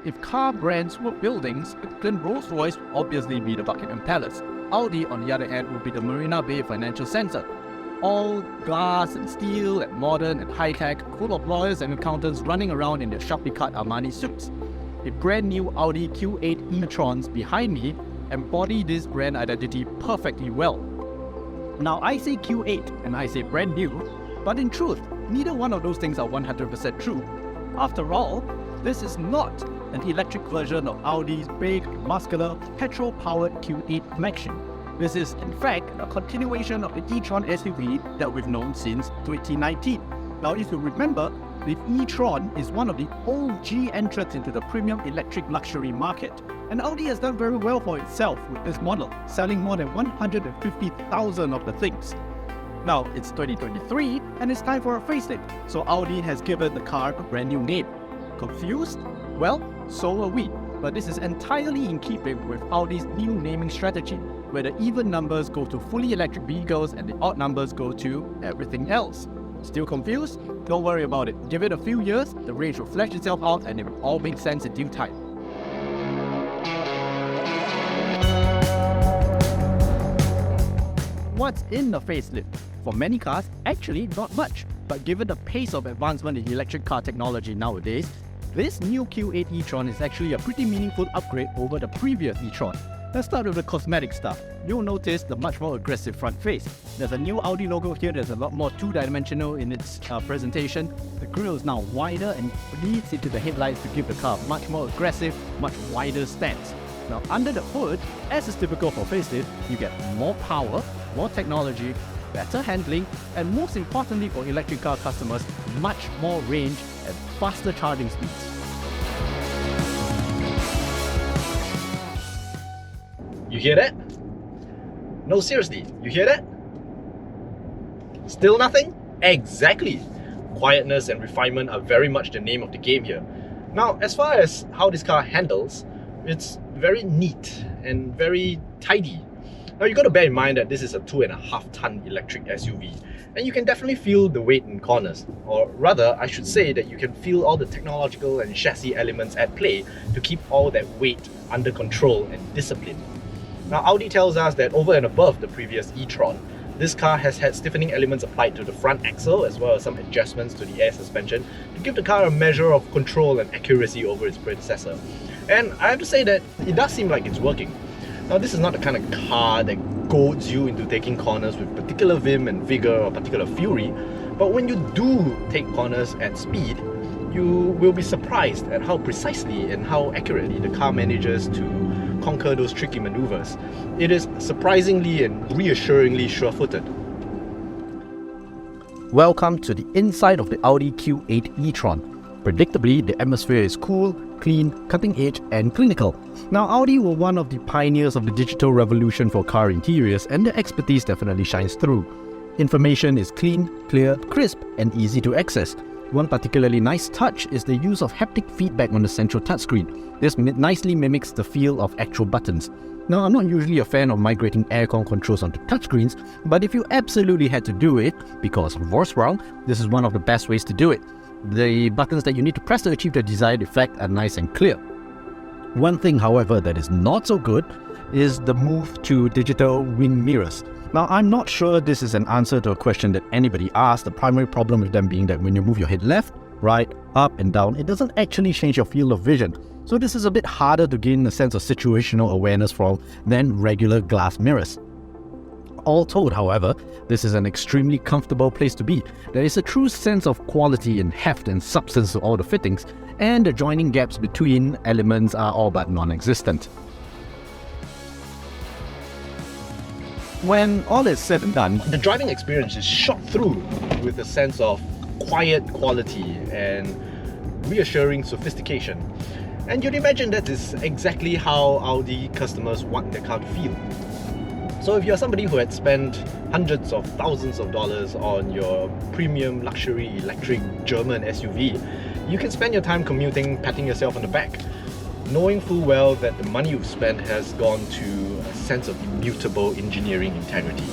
If car brands were buildings, then Rolls-Royce would obviously be the Buckingham Palace. Audi, on the other hand, would be the Marina Bay Financial Center. All glass and steel and modern and high-tech, full of lawyers and accountants running around in their sharply cut Armani suits. The brand new Audi Q8 e-trons behind me embody this brand identity perfectly well. Now, I say Q8 and I say brand new, but in truth, neither one of those things are 100% true. After all, this is not an electric version of Audi's big, muscular, petrol-powered Q8 flagship. This is, in fact, a continuation of the e-tron SUV that we've known since 2019. Now, if you remember, the e-tron is one of the OG entrants into the premium electric luxury market. And Audi has done very well for itself with this model, selling more than 150,000 of the things. Now, it's 2023 and it's time for a facelift, so Audi has given the car a brand new name. Confused? Well, so are we. But this is entirely in keeping with Audi's new naming strategy, where the even numbers go to fully electric vehicles and the odd numbers go to everything else. Still confused? Don't worry about it. Give it a few years, the range will flesh itself out and it will all make sense in due time. What's in the facelift? For many cars, actually not much. But given the pace of advancement in electric car technology nowadays, this new Q8 e-tron is actually a pretty meaningful upgrade over the previous e-tron. Let's start with the cosmetic stuff. You'll notice the much more aggressive front face. There's a new Audi logo here that's a lot more two-dimensional in its presentation. The grille is now wider and bleeds into the headlights to give the car a much more aggressive, much wider stance. Now under the hood, as is typical for facelift, you get more power, more technology, better handling, and most importantly for electric car customers, much more range and faster charging speeds. You hear that? No, seriously, you hear that? Still nothing? Exactly! Quietness and refinement are very much the name of the game here. Now, as far as how this car handles, it's very neat and very tidy. Now, you got to bear in mind that this is a 2.5-ton electric SUV, and you can definitely feel the weight in corners. Or rather, I should say that you can feel all the technological and chassis elements at play to keep all that weight under control and discipline. Now, Audi tells us that over and above the previous e-tron, this car has had stiffening elements applied to the front axle as well as some adjustments to the air suspension to give the car a measure of control and accuracy over its predecessor. And I have to say that it does seem like it's working. Now, this is not the kind of car that goads you into taking corners with particular vim and vigor or particular fury, but when you do take corners at speed, you will be surprised at how precisely and how accurately the car manages to conquer those tricky maneuvers. It is surprisingly and reassuringly sure-footed. Welcome to the inside of the Audi Q8 e-tron. Predictably, the atmosphere is cool, clean, cutting edge, and clinical. Now, Audi were one of the pioneers of the digital revolution for car interiors, and their expertise definitely shines through. Information is clean, clear, crisp, and easy to access. One particularly nice touch is the use of haptic feedback on the central touchscreen. This nicely mimics the feel of actual buttons. Now, I'm not usually a fan of migrating aircon controls onto touchscreens, but if you absolutely had to do it, because Vorsprung, this is one of the best ways to do it. The buttons that you need to press to achieve the desired effect are nice and clear. One thing, however, that is not so good is the move to digital wing mirrors. Now, I'm not sure this is an answer to a question that anybody asked, the primary problem with them being that when you move your head left, right, up and down, it doesn't actually change your field of vision. So this is a bit harder to gain a sense of situational awareness from than regular glass mirrors. All told, however, this is an extremely comfortable place to be. There is a true sense of quality and heft and substance to all the fittings, and the joining gaps between elements are all but non-existent. When all is said and done, The driving experience is shot through with a sense of quiet quality and reassuring sophistication. And you'd imagine that is exactly how Audi customers want their car to feel. So if you're somebody who had spent hundreds of thousands of dollars on your premium luxury electric German SUV, you can spend your time commuting, patting yourself on the back, knowing full well that the money you've spent has gone to a sense of immutable engineering integrity.